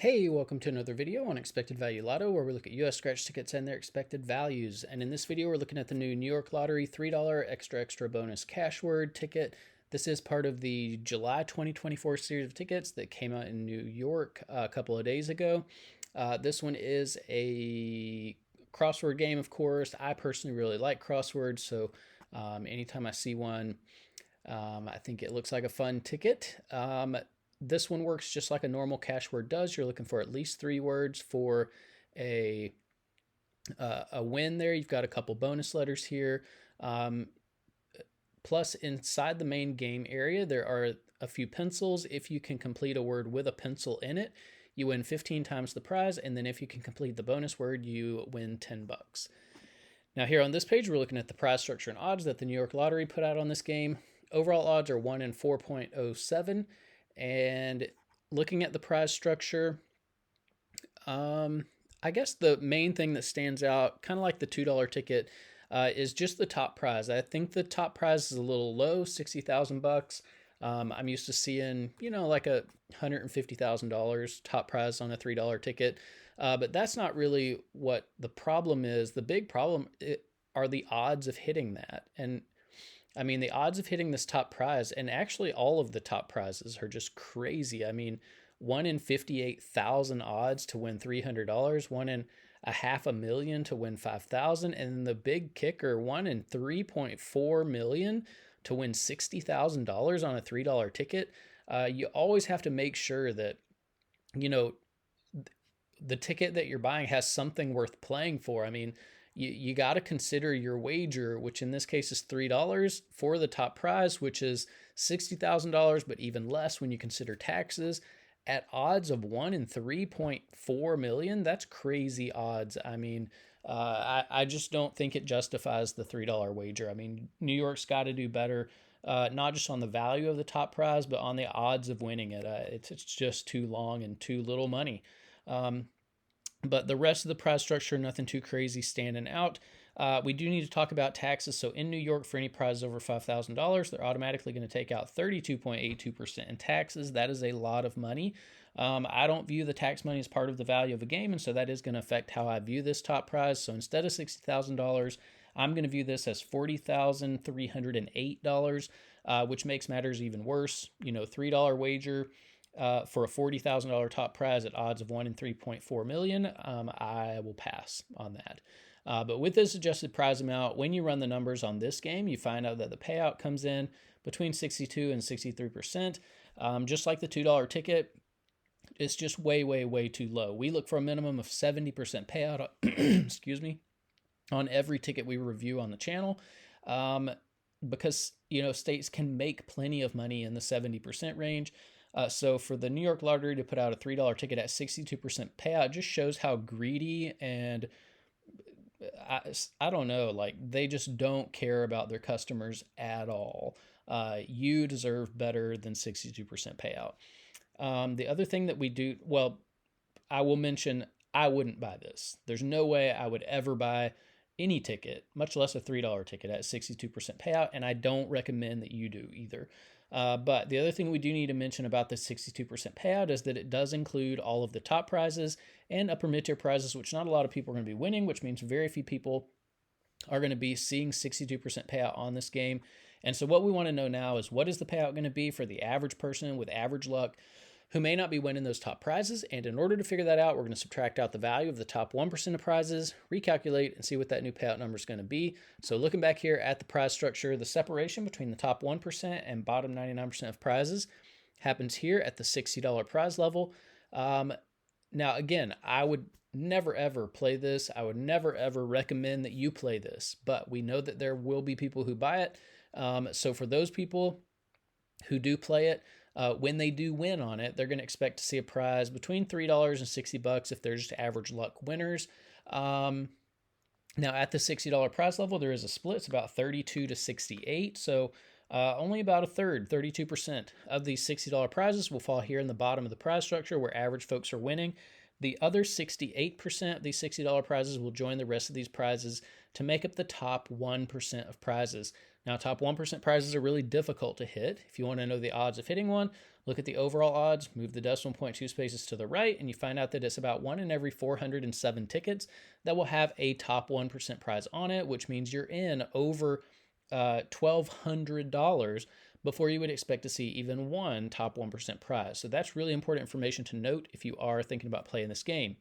Hey, welcome to another video on Expected Value Lotto, where we look at US scratch tickets and their expected values. And in this video, we're looking at the new New York Lottery $3 extra bonus Cashword ticket. This is part of the July 2024 series of tickets that came out in New York a couple of days ago. This one is a crossword game, of course. I personally really like crosswords, so anytime I see one, I think it looks like a fun ticket. This one works just like a normal Cashword does. You're looking for at least 3 words for a win there. You've got a couple bonus letters here. Plus, inside the main game area, there are a few pencils. If you can complete a word with a pencil in it, you win 15 times the prize. And then if you can complete the bonus word, you win 10 bucks. Now here on this page, we're looking at the prize structure and odds that the New York Lottery put out on this game. Overall odds are 1 in 4.07. And looking at the prize structure, I guess the main thing that stands out, kind of like the $2 ticket, is just the top prize. I think the top prize is a little low, 60,000 bucks. I'm used to seeing, like a $150,000 top prize on a $3 ticket. But that's not really what the problem is. The big problem are the odds of hitting that. And I mean, the odds of hitting this top prize, and actually all of the top prizes, are just crazy. I mean, 1 in 58,000 odds to win $300, 1 in a half a million to win 5,000, and the big kicker, 1 in 3.4 million to win $60,000 on a $3 ticket. You always have to make sure that, the ticket that you're buying has something worth playing for. I mean, you got to consider your wager, which in this case is $3 for the top prize, which is $60,000, but even less when you consider taxes. At odds of 1 in 3.4 million, that's crazy odds. I mean, I just don't think it justifies the $3 wager. I mean, New York's got to do better, not just on the value of the top prize, but on the odds of winning it. It's just too long and too little money. But the rest of the prize structure, nothing too crazy standing out. We do need to talk about taxes. So in New York, for any prize over $5,000, they're automatically going to take out 32.82% in taxes. That is a lot of money. I don't view the tax money as part of the value of a game, and so that is going to affect how I view this top prize. So instead of $60,000, I'm going to view this as $40,308, which makes matters even worse. $3 wager for a $40,000 top prize at odds of 1 in 3.4 million, I will pass on that. But with this adjusted prize amount, when you run the numbers on this game, you find out that the payout comes in between 62 and 63%. Just like the $2 ticket, it's just way too low. We look for a minimum of 70% payout, excuse me, on every ticket we review on the channel. Because, states can make plenty of money in the 70% range. So for the New York Lottery to put out a $3 ticket at 62% payout just shows how greedy and I don't know, like they just don't care about their customers at all. You deserve better than 62% payout. The other thing that we do, well, I will mention, I wouldn't buy this. There's no way I would ever buy any ticket, much less a $3 ticket at 62% payout, and I don't recommend that you do either. But the other thing we do need to mention about the 62% payout is that it does include all of the top prizes and upper mid-tier prizes, which not a lot of people are going to be winning, which means very few people are going to be seeing 62% payout on this game. And so what we want to know now is, what is the payout going to be for the average person with average luck who may not be winning those top prizes? And in order to figure that out, we're going to subtract out the value of the top 1% of prizes, recalculate, and see what that new payout number is going to be. So looking back here at the prize structure, the separation between the top 1% and bottom 99% of prizes happens here at the $60 prize level. Now, again, I would never ever play this. I would never ever recommend that you play this, but we know that there will be people who buy it. So for those people who do play it, when they do win on it, they're going to expect to see a prize between $3 and $60 if they're just average luck winners. Now, at the $60 prize level, there is a split. It's about 32 to 68. So only about a third, 32% of these $60 prizes will fall here in the bottom of the prize structure where average folks are winning. The other 68% of these $60 prizes will join the rest of these prizes to make up the top 1% of prizes. Now, top 1% prizes are really difficult to hit. If you want to know the odds of hitting one, look at the overall odds, move the decimal point 2 spaces to the right, and you find out that it's about 1 in every 407 tickets that will have a top 1% prize on it, which means you're in over $1,200 before you would expect to see even one top 1% prize. So that's really important information to note if you are thinking about playing this game.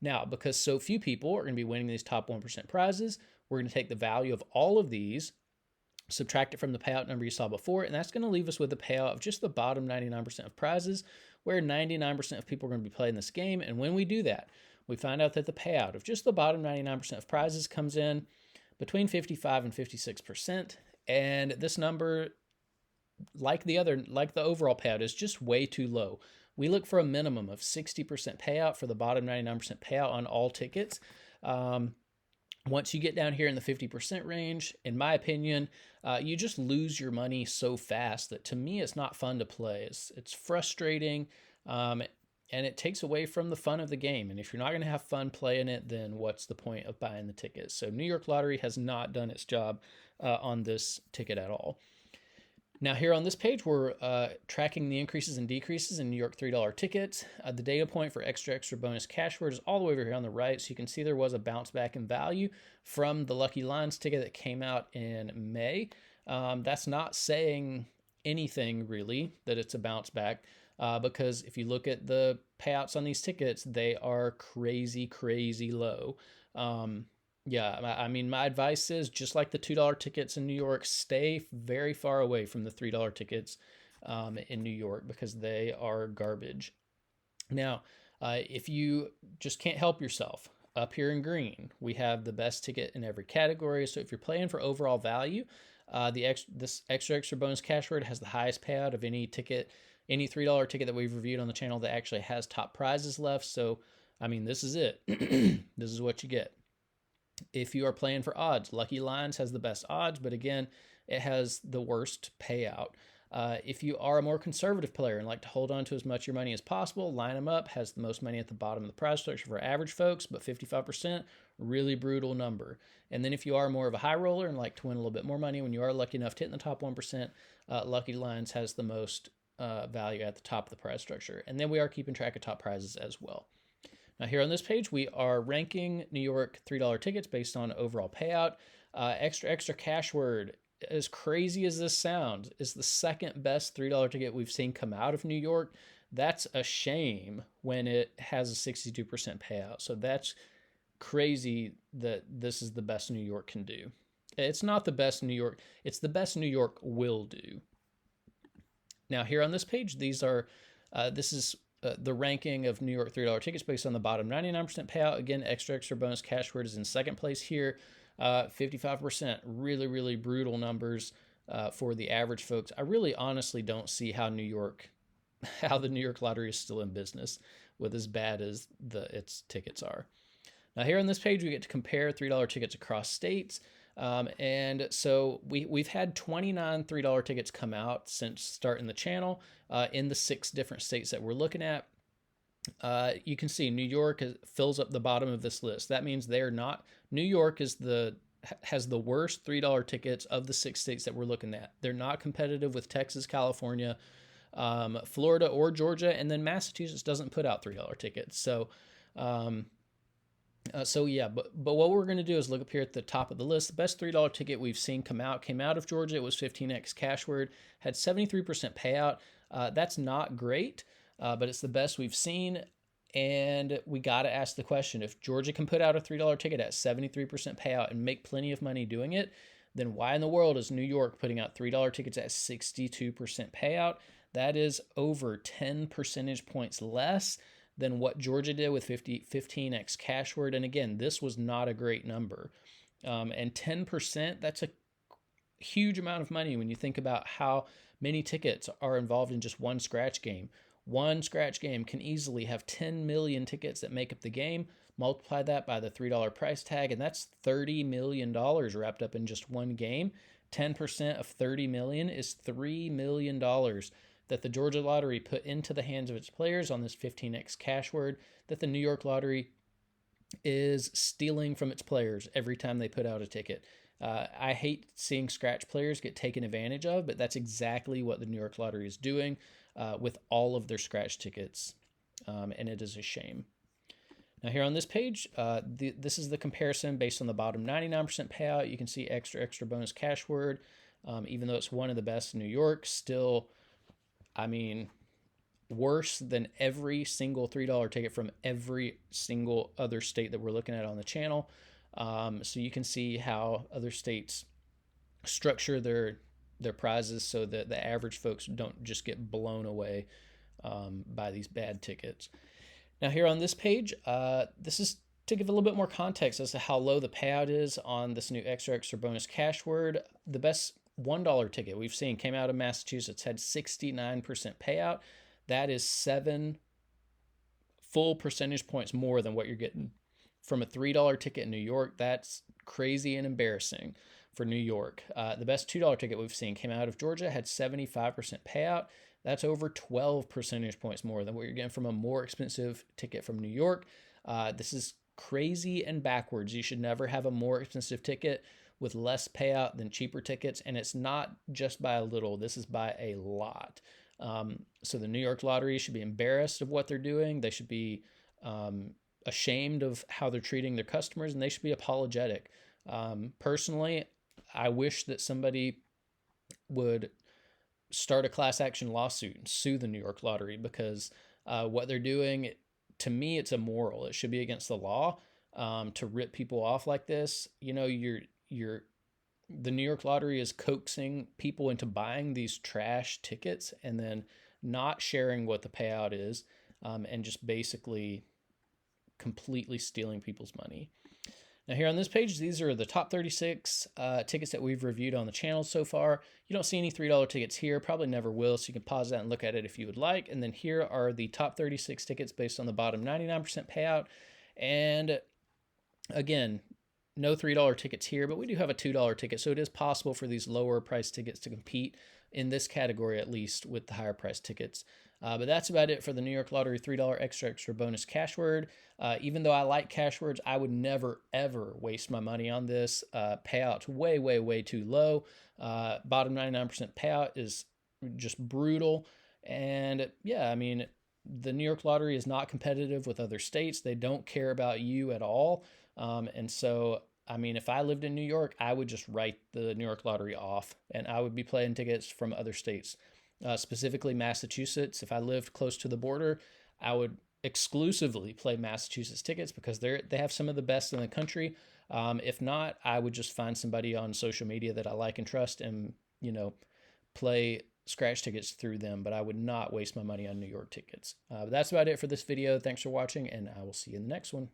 Now, because so few people are going to be winning these top 1% prizes, we're going to take the value of all of these, subtract it from the payout number you saw before, and that's going to leave us with a payout of just the bottom 99% of prizes, where 99% of people are going to be playing this game. And when we do that, we find out that the payout of just the bottom 99% of prizes comes in between 55 and 56%. And this number, like the overall payout, is just way too low. We look for a minimum of 60% payout for the bottom 99% payout on all tickets. Once you get down here in the 50% range, in my opinion, you just lose your money so fast that to me it's not fun to play. It's frustrating, and it takes away from the fun of the game. And if you're not going to have fun playing it, then what's the point of buying the tickets? So New York Lottery has not done its job on this ticket at all. Now here on this page, we're tracking the increases and decreases in New York $3 tickets. The data point for extra bonus Cashword is all the way over here on the right. So you can see there was a bounce back in value from the Lucky Lines ticket that came out in May. That's not saying anything really that it's a bounce back, because if you look at the payouts on these tickets, they are crazy, crazy low. Yeah, I mean, my advice is just like the $2 tickets in New York, stay very far away from the $3 tickets in New York because they are garbage. Now, if you just can't help yourself, up here in green, we have the best ticket in every category. So if you're playing for overall value, this extra bonus Cashword has the highest payout of any ticket, any $3 ticket that we've reviewed on the channel that actually has top prizes left. So, I mean, this is it. This is what you get. If you are playing for odds, Lucky Lines has the best odds, but again, it has the worst payout. If you are a more conservative player and like to hold on to as much of your money as possible, Line Them Up has the most money at the bottom of the prize structure for average folks, but 55%, really brutal number. And then if you are more of a high roller and like to win a little bit more money when you are lucky enough to hit in the top 1%, Lucky Lines has the most value at the top of the prize structure. And then we are keeping track of top prizes as well. Now here on this page, we are ranking New York $3 tickets based on overall payout. Extra Cashword, as crazy as this sounds, is the second best $3 ticket we've seen come out of New York. That's a shame when it has a 62% payout. So that's crazy that this is the best New York can do. It's not the best New York, it's the best New York will do. Now here on this page, this is the ranking of New York $3 tickets based on the bottom 99% payout. Again, extra bonus Cashword is in second place here, 55%. Really, really brutal numbers for the average folks. I really honestly don't see how the New York Lottery is still in business with as bad as its tickets are. Now here on this page, we get to compare $3 tickets across states. And so we've had 29 $3 tickets come out since starting the channel in the 6 different states that we're looking at. You can see New York fills up the bottom of this list. That means New York has the worst $3 tickets of the 6 states that we're looking at. They're not competitive with Texas, California, Florida, or Georgia, and then Massachusetts doesn't put out $3 tickets. So yeah, but what we're going to do is look up here at the top of the list. The best $3 ticket we've seen came out of Georgia. It was 15x Cashword, had 73% payout. That's not great, but it's the best we've seen. And we got to ask the question, if Georgia can put out a $3 ticket at 73% payout and make plenty of money doing it, then why in the world is New York putting out $3 tickets at 62% payout? That is over 10 percentage points less than what Georgia did with 15x Cashword. And again, this was not a great number. And 10%, that's a huge amount of money when you think about how many tickets are involved in just one scratch game. One scratch game can easily have 10 million tickets that make up the game. Multiply that by the $3 price tag, and that's $30 million wrapped up in just one game. 10% of 30 million is $3 million that the Georgia Lottery put into the hands of its players on this 15x Cashword that the New York Lottery is stealing from its players every time they put out a ticket. I hate seeing scratch players get taken advantage of, but that's exactly what the New York Lottery is doing with all of their scratch tickets, and it is a shame. Now here on this page, this is the comparison based on the bottom 99% payout. You can see extra bonus Cashword. Even though it's one of the best in New York, still, I mean, worse than every single $3 ticket from every single other state that we're looking at on the channel. So you can see how other states structure their prizes so that the average folks don't just get blown away by these bad tickets. Now here on this page, this is to give a little bit more context as to how low the payout is on this new extra bonus Cashword. The best $1 ticket we've seen came out of Massachusetts, had 69% payout. That is 7 full percentage points more than what you're getting from a $3 ticket in New York. That's crazy and embarrassing for New York. The best $2 ticket we've seen came out of Georgia, had 75% payout. That's over 12 percentage points more than what you're getting from a more expensive ticket from New York. This is crazy and backwards. You should never have a more expensive ticket with less payout than cheaper tickets. And it's not just by a little, this is by a lot. So the New York Lottery should be embarrassed of what they're doing. They should be ashamed of how they're treating their customers, and they should be apologetic. Personally, I wish that somebody would start a class action lawsuit and sue the New York Lottery, because what they're doing, to me, it's immoral. It should be against the law to rip people off like this. You know, the New York Lottery is coaxing people into buying these trash tickets and then not sharing what the payout is, and just basically completely stealing people's money. Now here on this page, these are the top 36 tickets that we've reviewed on the channel so far. You don't see any $3 tickets here, probably never will, so you can pause that and look at it if you would like. And then here are the top 36 tickets based on the bottom 99% payout. And again, no $3 tickets here, but we do have a $2 ticket, so it is possible for these lower price tickets to compete in this category, at least, with the higher price tickets. But that's about it for the New York Lottery $3 extra bonus Cashword. Even though I like Cashwords, I would never, ever waste my money on this. Payout's way too low. Bottom 99% payout is just brutal. And yeah, I mean, the New York Lottery is not competitive with other states. They don't care about you at all. And so, I mean, if I lived in New York, I would just write the New York Lottery off, and I would be playing tickets from other states, specifically Massachusetts. If I lived close to the border, I would exclusively play Massachusetts tickets because they have some of the best in the country. If not, I would just find somebody on social media that I like and trust and, you know, play scratch tickets through them, but I would not waste my money on New York tickets. But that's about it for this video. Thanks for watching, and I will see you in the next one.